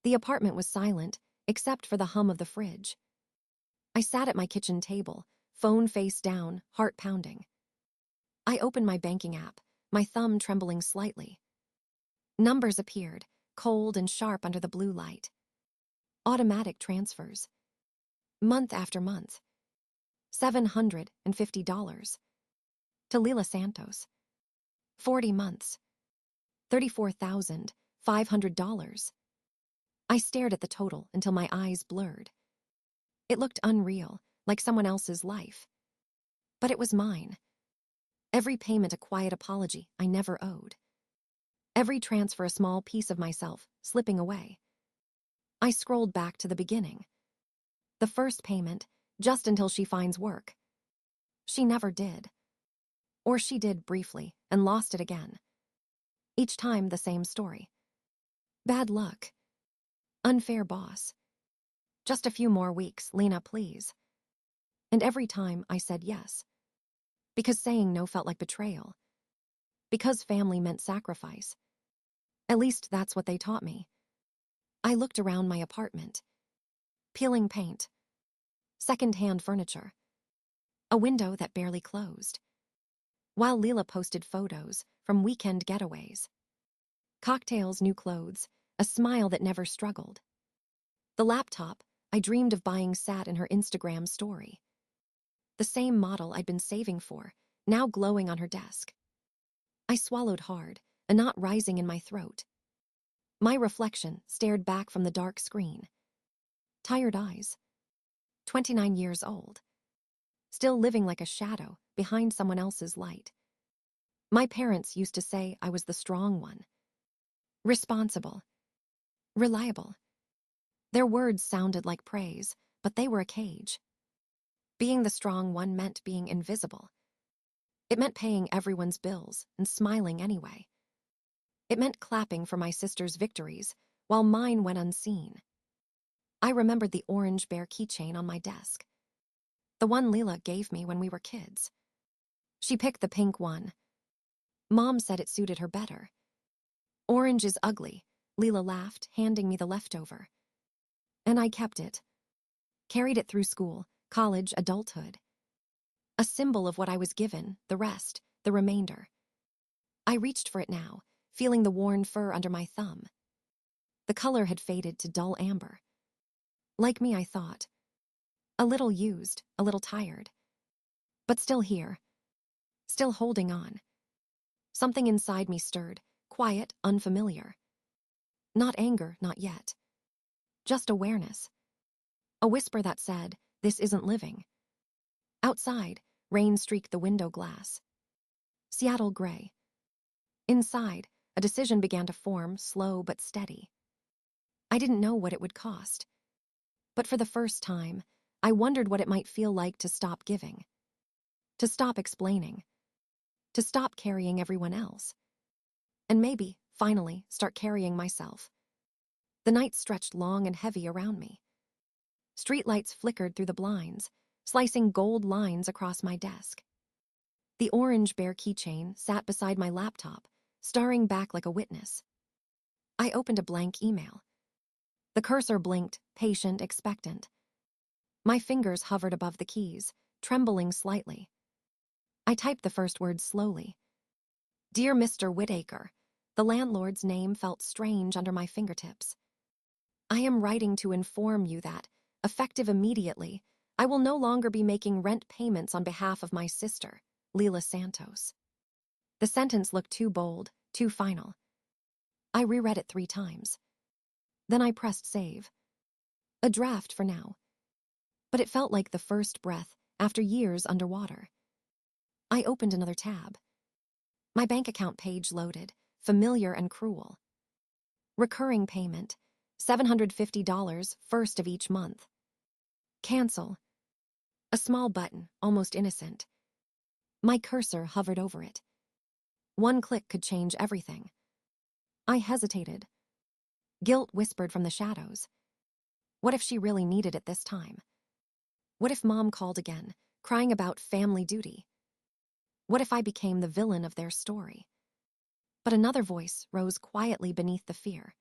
The apartment was silent, except for the hum of the fridge. I sat at my kitchen table, phone face down, heart pounding. I opened my banking app, my thumb trembling slightly. Numbers appeared, cold and sharp under the blue light. Automatic transfers. Month after month. $750. To Lila Santos. 40 months. $34,500. I stared at the total until my eyes blurred. It looked unreal, like someone else's life. But it was mine. Every payment a quiet apology I never owed. Every transfer a small piece of myself slipping away. I scrolled back to the beginning. The first payment, just until she finds work. She never did. Or she did briefly and lost it again. Each time the same story. Bad luck. Unfair boss. Just a few more weeks, Lena, please. And every time I said yes. Because saying no felt like betrayal. Because family meant sacrifice. At least that's what they taught me. I looked around my apartment. Peeling paint. Second-hand furniture. A window that barely closed. While Leela posted photos from weekend getaways. Cocktails, new clothes, a smile that never struggled. The laptop I dreamed of buying sat in her Instagram story. The same model I'd been saving for, now glowing on her desk. I swallowed hard, a knot rising in my throat. My reflection stared back from the dark screen. Tired eyes. 29 years old. Still living like a shadow behind someone else's light. My parents used to say I was the strong one. Responsible. Reliable. Their words sounded like praise, but they were a cage. Being the strong one meant being invisible. It meant paying everyone's bills and smiling anyway. It meant clapping for my sister's victories while mine went unseen. I remembered the orange bear keychain on my desk. The one Leela gave me when we were kids. She picked the pink one. Mom said it suited her better. Orange is ugly, Leela laughed, handing me the leftover. And I kept it. Carried it through school, college, adulthood. A symbol of what I was given, the rest, the remainder. I reached for it now, feeling the worn fur under my thumb. The color had faded to dull amber. Like me, I thought. A little used, a little tired. But still here. Still holding on. Something inside me stirred, quiet, unfamiliar. Not anger, not yet. Just awareness. A whisper that said, this isn't living. Outside, rain streaked the window glass. Seattle gray. Inside, a decision began to form, slow but steady. I didn't know what it would cost. But for the first time, I wondered what it might feel like to stop giving. To stop explaining. To stop carrying everyone else. And maybe, finally, start carrying myself. The night stretched long and heavy around me. Streetlights flickered through the blinds, slicing gold lines across my desk. The orange bear keychain sat beside my laptop, staring back like a witness. I opened a blank email. The cursor blinked, patient, expectant. My fingers hovered above the keys, trembling slightly. I typed the first word slowly. Dear Mr. Whitaker, the landlord's name felt strange under my fingertips. I am writing to inform you that, effective immediately, I will no longer be making rent payments on behalf of my sister, Lila Santos. The sentence looked too bold, too final. I reread it 3 times. Then I pressed save. A draft for now. But it felt like the first breath after years underwater. I opened another tab. My bank account page loaded, familiar and cruel. Recurring payment, $750 first of each month. Cancel. A small button, almost innocent. My cursor hovered over it. One click could change everything. I hesitated. Guilt whispered from the shadows. What if she really needed it this time? What if Mom called again, crying about family duty? What if I became the villain of their story? But another voice rose quietly beneath the fear.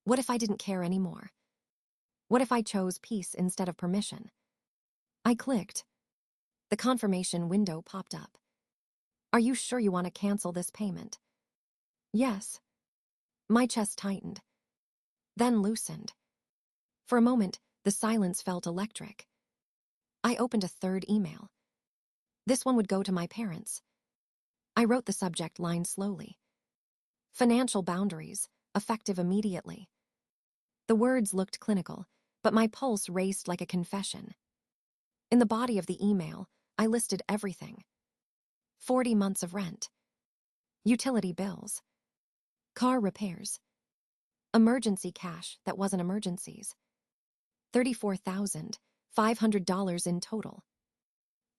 What if I didn't care anymore? What if I chose peace instead of permission? I clicked. The confirmation window popped up. Are you sure you want to cancel this payment? Yes. My chest tightened, then loosened. For a moment, the silence felt electric. I opened a third email. This one would go to my parents. I wrote the subject line slowly. Financial boundaries, effective immediately. The words looked clinical, but my pulse raced like a confession. In the body of the email, I listed everything. 40 months of rent, utility bills, car repairs, emergency cash that wasn't emergencies, $34,500 in total.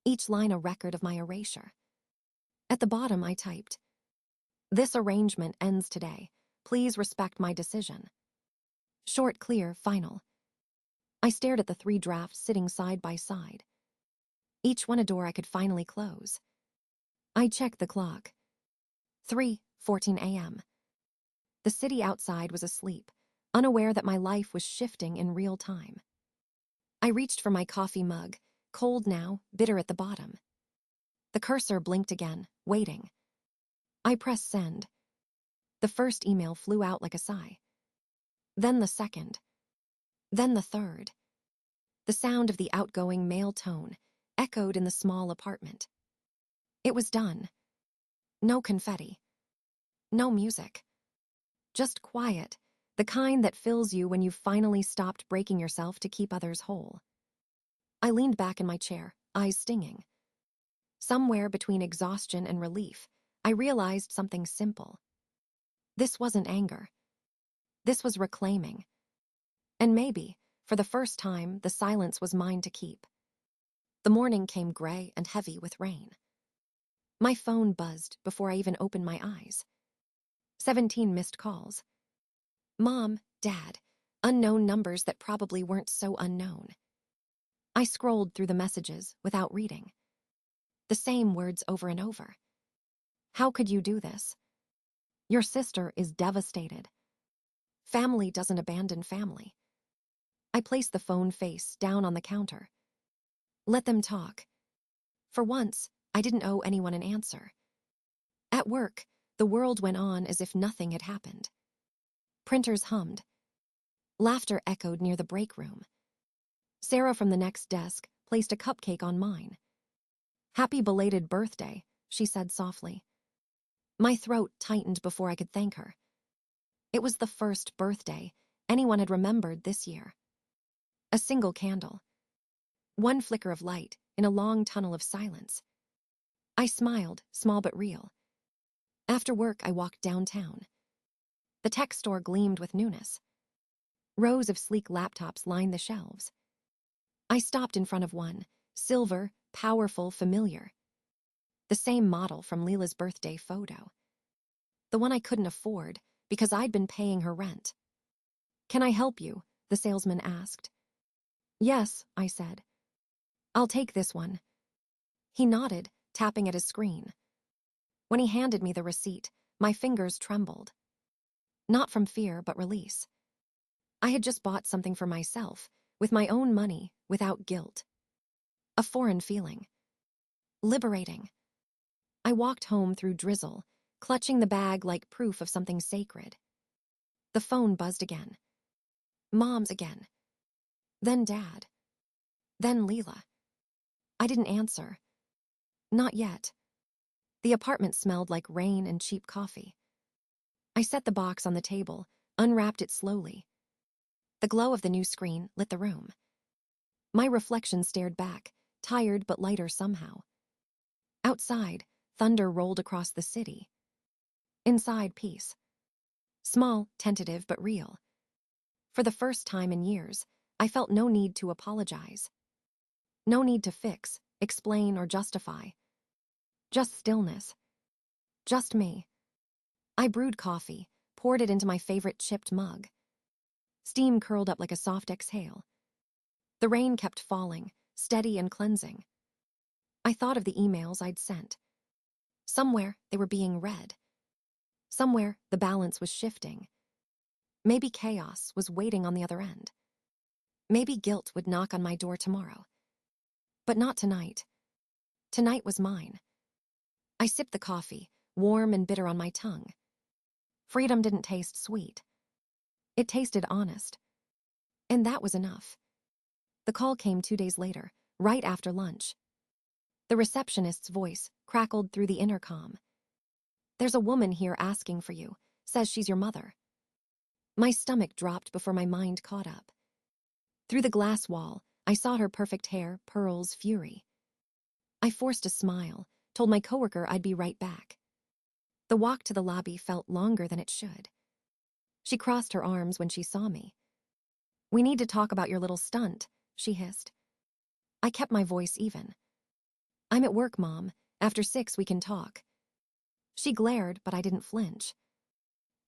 Each line a record of my erasure. At the bottom, I typed, "This arrangement ends today. Please respect my decision." Short, clear, final. I stared at the 3 drafts sitting side by side. Each one a door I could finally close. I checked the clock. 3:14 a.m. The city outside was asleep, unaware that my life was shifting in real time. I reached for my coffee mug, cold now, bitter at the bottom. The cursor blinked again, waiting. I pressed send. The first email flew out like a sigh. Then the second. Then the third. The sound of the outgoing male tone echoed in the small apartment. It was done. No confetti. No music. Just quiet, the kind that fills you when you've finally stopped breaking yourself to keep others whole. I leaned back in my chair, eyes stinging. Somewhere between exhaustion and relief, I realized something simple. This wasn't anger. This was reclaiming. And maybe, for the first time, the silence was mine to keep. The morning came gray and heavy with rain. My phone buzzed before I even opened my eyes. 17 missed calls. Mom, Dad, unknown numbers that probably weren't so unknown. I scrolled through the messages without reading. The same words over and over. How could you do this? Your sister is devastated. Family doesn't abandon family. I placed the phone face down on the counter. Let them talk. For once, I didn't owe anyone an answer. At work, the world went on as if nothing had happened. Printers hummed. Laughter echoed near the break room. Sarah from the next desk placed a cupcake on mine. "Happy belated birthday," she said softly. My throat tightened before I could thank her. It was the first birthday anyone had remembered this year. A single candle. One flicker of light in a long tunnel of silence. I smiled, small but real. After work, I walked downtown. The tech store gleamed with newness. Rows of sleek laptops lined the shelves. I stopped in front of one, silver, powerful, familiar. The same model from Leela's birthday photo. The one I couldn't afford because I'd been paying her rent. "Can I help you?" the salesman asked. "Yes," I said. "I'll take this one." He nodded, tapping at his screen. When he handed me the receipt, my fingers trembled. Not from fear, but release. I had just bought something for myself, with my own money, without guilt. A foreign feeling. Liberating. I walked home through drizzle, clutching the bag like proof of something sacred. The phone buzzed again. Mom's again. Then Dad. Then Leela. I didn't answer. Not yet. The apartment smelled like rain and cheap coffee. I set the box on the table, unwrapped it slowly. The glow of the new screen lit the room. My reflection stared back, tired but lighter somehow. Outside, thunder rolled across the city. Inside, peace. Small, tentative, but real. For the first time in years, I felt no need to apologize. No need to fix, explain, or justify. Just stillness. Just me. I brewed coffee, poured it into my favorite chipped mug. Steam curled up like a soft exhale. The rain kept falling, steady and cleansing. I thought of the emails I'd sent. Somewhere they were being read. Somewhere the balance was shifting. Maybe chaos was waiting on the other end. Maybe guilt would knock on my door tomorrow. But not tonight. Tonight was mine. I sipped the coffee, warm and bitter on my tongue. Freedom didn't taste sweet. It tasted honest. And that was enough. The call came 2 days later, right after lunch. The receptionist's voice crackled through the intercom. "There's a woman here asking for you. Says she's your mother." My stomach dropped before my mind caught up. Through the glass wall, I saw her perfect hair, pearls, fury. I forced a smile, told my coworker I'd be right back. The walk to the lobby felt longer than it should. She crossed her arms when she saw me. "We need to talk about your little stunt," she hissed. I kept my voice even. "I'm at work, Mom. After 6 we can talk." She glared, but I didn't flinch.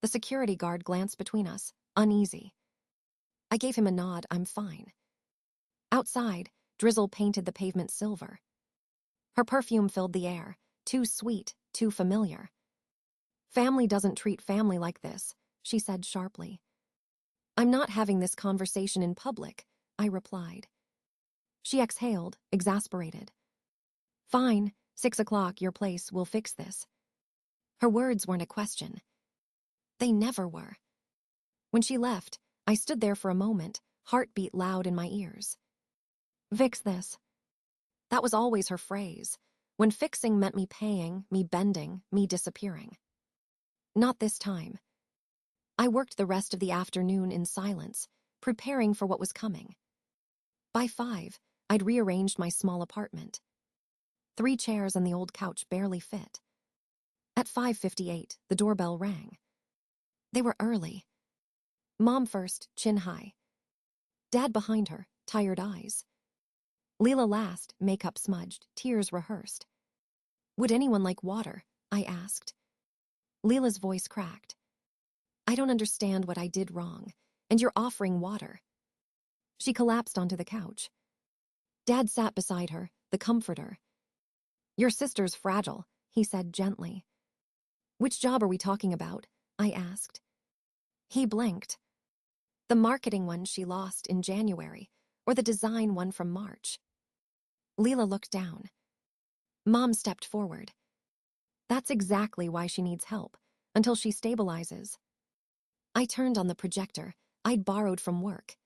The security guard glanced between us, uneasy. I gave him a nod. "I'm fine." Outside, drizzle painted the pavement silver. Her perfume filled the air, too sweet, too familiar. "Family doesn't treat family like this," she said sharply. "I'm not having this conversation in public," I replied. She exhaled, exasperated. "Fine, 6 o'clock, your place, we'll fix this." Her words weren't a question. They never were. When she left, I stood there for a moment, heartbeat loud in my ears. "Fix this." That was always her phrase, when fixing meant me paying, me bending, me disappearing. Not this time. I worked the rest of the afternoon in silence, preparing for what was coming. By 5, I'd rearranged my small apartment. 3 chairs and the old couch barely fit. At 5:58, the doorbell rang. They were early. Mom first, chin high. Dad behind her, tired eyes. Leela last, makeup smudged, tears rehearsed. "Would anyone like water?" I asked. Leela's voice cracked. "I don't understand what I did wrong, and you're offering water." She collapsed onto the couch. Dad sat beside her, the comforter. "Your sister's fragile," he said gently. "Which job are we talking about?" I asked. He blinked. "The marketing one she lost in January, or the design one from March." Leela looked down. Mom stepped forward. "That's exactly why she needs help, until she stabilizes." I turned on the projector I'd borrowed from work.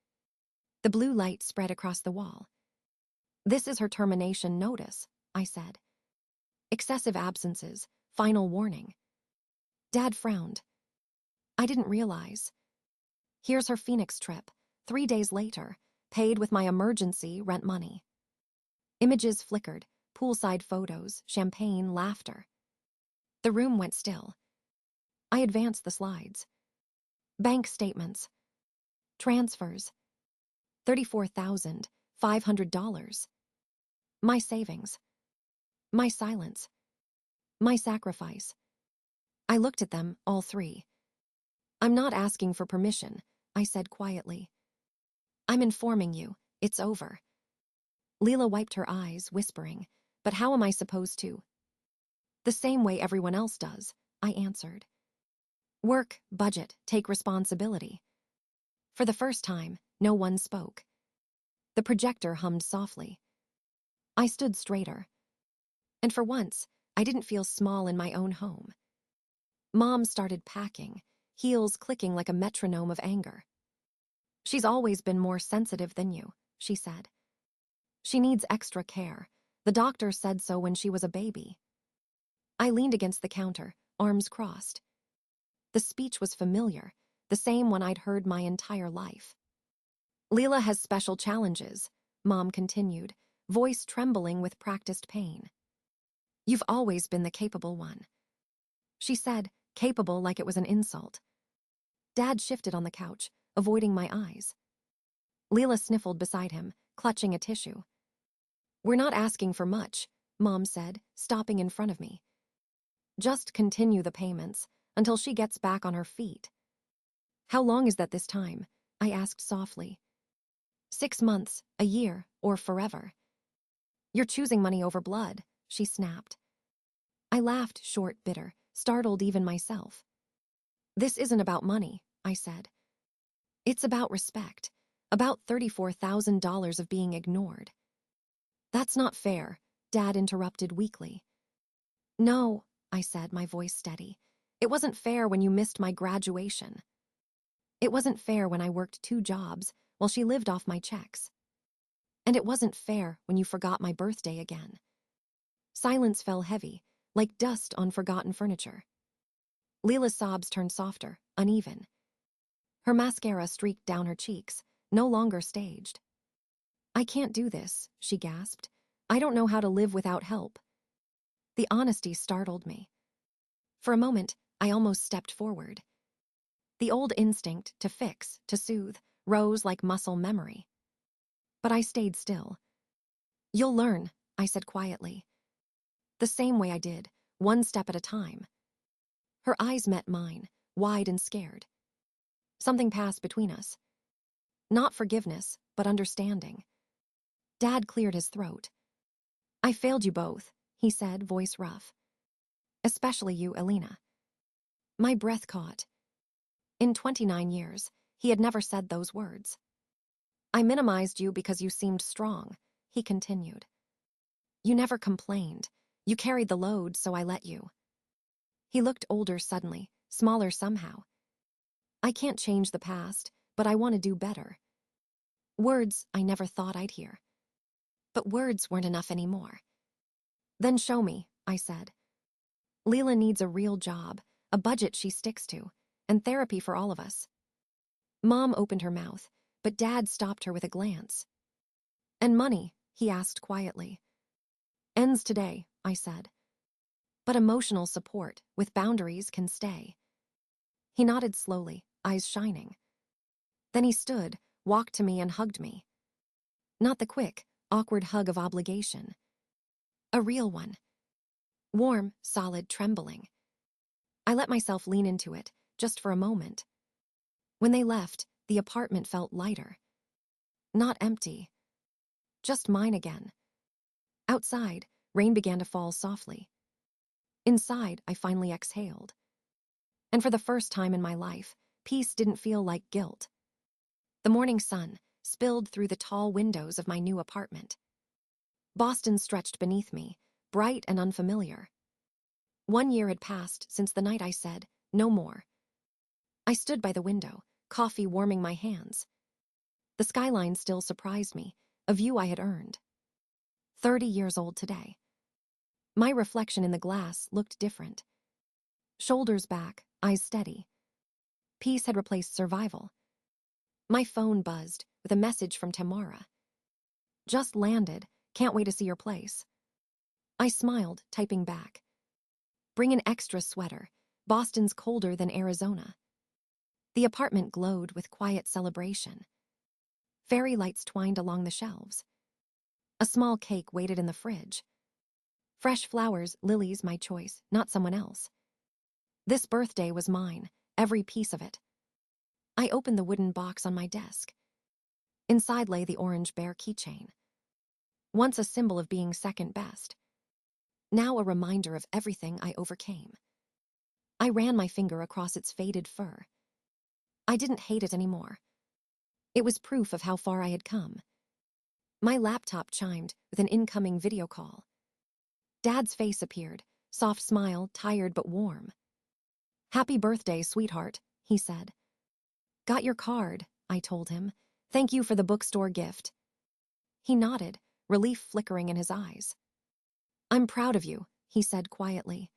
The blue light spread across the wall. "This is her termination notice," I said. "Excessive absences, final warning." Dad frowned. "I didn't realize." "Here's her Phoenix trip, 3 days later, paid with my emergency rent money." Images flickered, poolside photos, champagne, laughter. The room went still. I advanced the slides. Bank statements. Transfers. $34,500. My savings. My silence. My sacrifice. I looked at them, all 3. "I'm not asking for permission," I said quietly. "I'm informing you, it's over." Leela wiped her eyes, whispering, "But how am I supposed to?" "The same way everyone else does," I answered. "Work, budget, take responsibility." For the first time, no one spoke. The projector hummed softly. I stood straighter. And for once, I didn't feel small in my own home. Mom started packing, heels clicking like a metronome of anger. "She's always been more sensitive than you," she said. "She needs extra care. The doctor said so when she was a baby." I leaned against the counter, arms crossed. The speech was familiar, the same one I'd heard my entire life. "Leela has special challenges," Mom continued, voice trembling with practiced pain. "You've always been the capable one." She said, capable like it was an insult. Dad shifted on the couch, avoiding my eyes. Leela sniffled beside him, clutching a tissue. "We're not asking for much," Mom said, stopping in front of me. "Just continue the payments until she gets back on her feet." "How long is that this time?" I asked softly. 6 months, a year, or forever." "You're choosing money over blood," she snapped. I laughed, short, bitter, startled even myself. "This isn't about money," I said. It's about respect, about $34,000 of being ignored. That's not fair, Dad interrupted weakly. No, I said, my voice steady. It wasn't fair when you missed my graduation. It wasn't fair when I worked 2 jobs while she lived off my checks. And it wasn't fair when you forgot my birthday again. Silence fell heavy, like dust on forgotten furniture. Leela's sobs turned softer, uneven. Her mascara streaked down her cheeks, no longer staged. I can't do this, she gasped. I don't know how to live without help. The honesty startled me. For a moment, I almost stepped forward. The old instinct to fix, to soothe, rose like muscle memory. But I stayed still. You'll learn, I said quietly. The same way I did, one step at a time. Her eyes met mine, wide and scared. Something passed between us. Not forgiveness, but understanding. Dad cleared his throat. I failed you both, he said, voice rough. Especially you, Alina. My breath caught. In 29 years, he had never said those words. I minimized you because you seemed strong, he continued. You never complained. You carried the load, so I let you. He looked older suddenly, smaller somehow. I can't change the past, but I want to do better. Words I never thought I'd hear. But words weren't enough anymore. Then show me, I said. Leela needs a real job, a budget she sticks to, and therapy for all of us. Mom opened her mouth, but Dad stopped her with a glance. And money, he asked quietly. Ends today, I said. But emotional support, with boundaries, can stay. He nodded slowly, eyes shining. Then he stood, walked to me and hugged me. Not the quick, awkward hug of obligation. A real one. Warm, solid, trembling. I let myself lean into it, just for a moment. When they left, the apartment felt lighter. Not empty. Just mine again. Outside, rain began to fall softly. Inside, I finally exhaled. And for the first time in my life, peace didn't feel like guilt. The morning sun spilled through the tall windows of my new apartment. Boston stretched beneath me, bright and unfamiliar. 1 year had passed since the night I said, no more. I stood by the window, coffee warming my hands. The skyline still surprised me, a view I had earned. 30 years old today. My reflection in the glass looked different. Shoulders back, eyes steady. Peace had replaced survival. My phone buzzed with a message from Tamara. Just landed, can't wait to see your place. I smiled, typing back. Bring an extra sweater. Boston's colder than Arizona. The apartment glowed with quiet celebration. Fairy lights twined along the shelves. A small cake waited in the fridge. Fresh flowers, lilies, my choice, not someone else. This birthday was mine, every piece of it. I opened the wooden box on my desk. Inside lay the orange bear keychain. Once a symbol of being second best. Now a reminder of everything I overcame. I ran my finger across its faded fur. I didn't hate it anymore. It was proof of how far I had come. My laptop chimed with an incoming video call. Dad's face appeared, soft smile, tired but warm. Happy birthday, sweetheart, he said. Got your card, I told him. Thank you for the bookstore gift. He nodded, relief flickering in his eyes. I'm proud of you, he said quietly.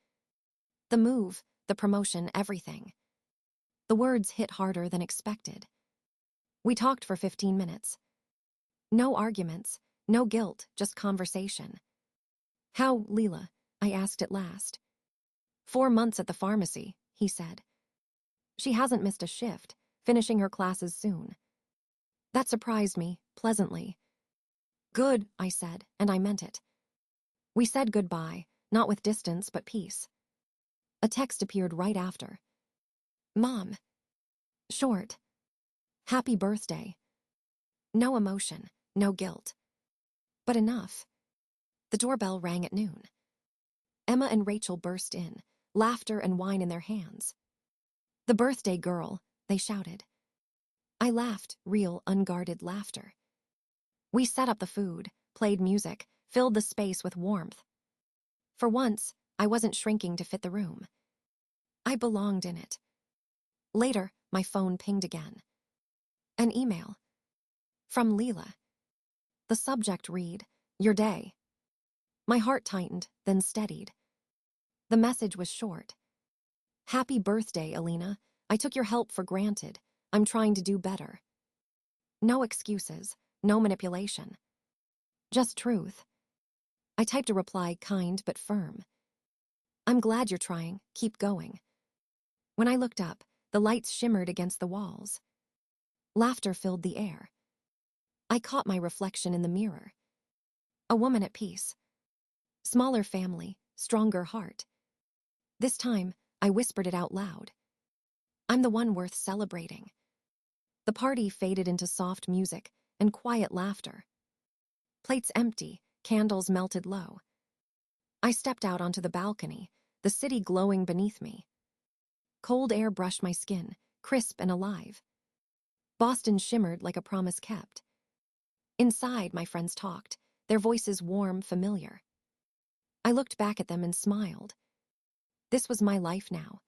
The move, the promotion, everything. The words hit harder than expected. We talked for 15 minutes. No arguments, no guilt, just conversation. How, Leela? I asked at last. 4 months at the pharmacy, he said. She hasn't missed a shift, finishing her classes soon. That surprised me, pleasantly. Good, I said, and I meant it. We said goodbye, not with distance but peace. A text appeared right after. Mom. Short. Happy birthday. No emotion, no guilt. But enough. The doorbell rang at noon. Emma and Rachel burst in, laughter and wine in their hands. The birthday girl, they shouted. I laughed, real, unguarded laughter. We set up the food, played music, filled the space with warmth. For once, I wasn't shrinking to fit the room. I belonged in it. Later, my phone pinged again. An email. From Leela. The subject read, "Your day." My heart tightened, then steadied. The message was short. "Happy birthday, Alina. I took your help for granted. I'm trying to do better." No excuses, no manipulation. Just truth. I typed a reply, kind but firm. "I'm glad you're trying. Keep going." When I looked up, the lights shimmered against the walls. Laughter filled the air. I caught my reflection in the mirror. A woman at peace. Smaller family, stronger heart. This time, I whispered it out loud. I'm the one worth celebrating. The party faded into soft music and quiet laughter. Plates empty, candles melted low. I stepped out onto the balcony, the city glowing beneath me. Cold air brushed my skin, crisp and alive. Boston shimmered like a promise kept. Inside, my friends talked, their voices warm, familiar. I looked back at them and smiled. This was my life now.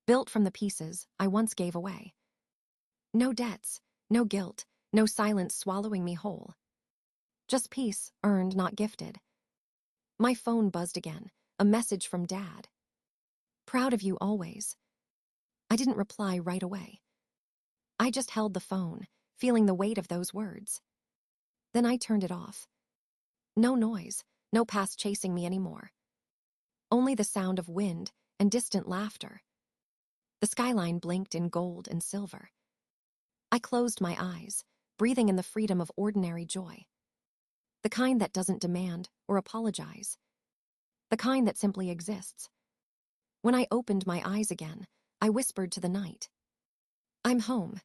Built from the pieces I once gave away. No debts, no guilt, no silence swallowing me whole. Just peace, earned, not gifted. My phone buzzed again, a message from Dad. "Proud of you always." I didn't reply right away. I just held the phone, feeling the weight of those words. Then I turned it off. No noise, no past chasing me anymore. Only the sound of wind and distant laughter. The skyline blinked in gold and silver. I closed my eyes, breathing in the freedom of ordinary joy. The kind that doesn't demand or apologize. The kind that simply exists. When I opened my eyes again, I whispered to the night, "I'm home.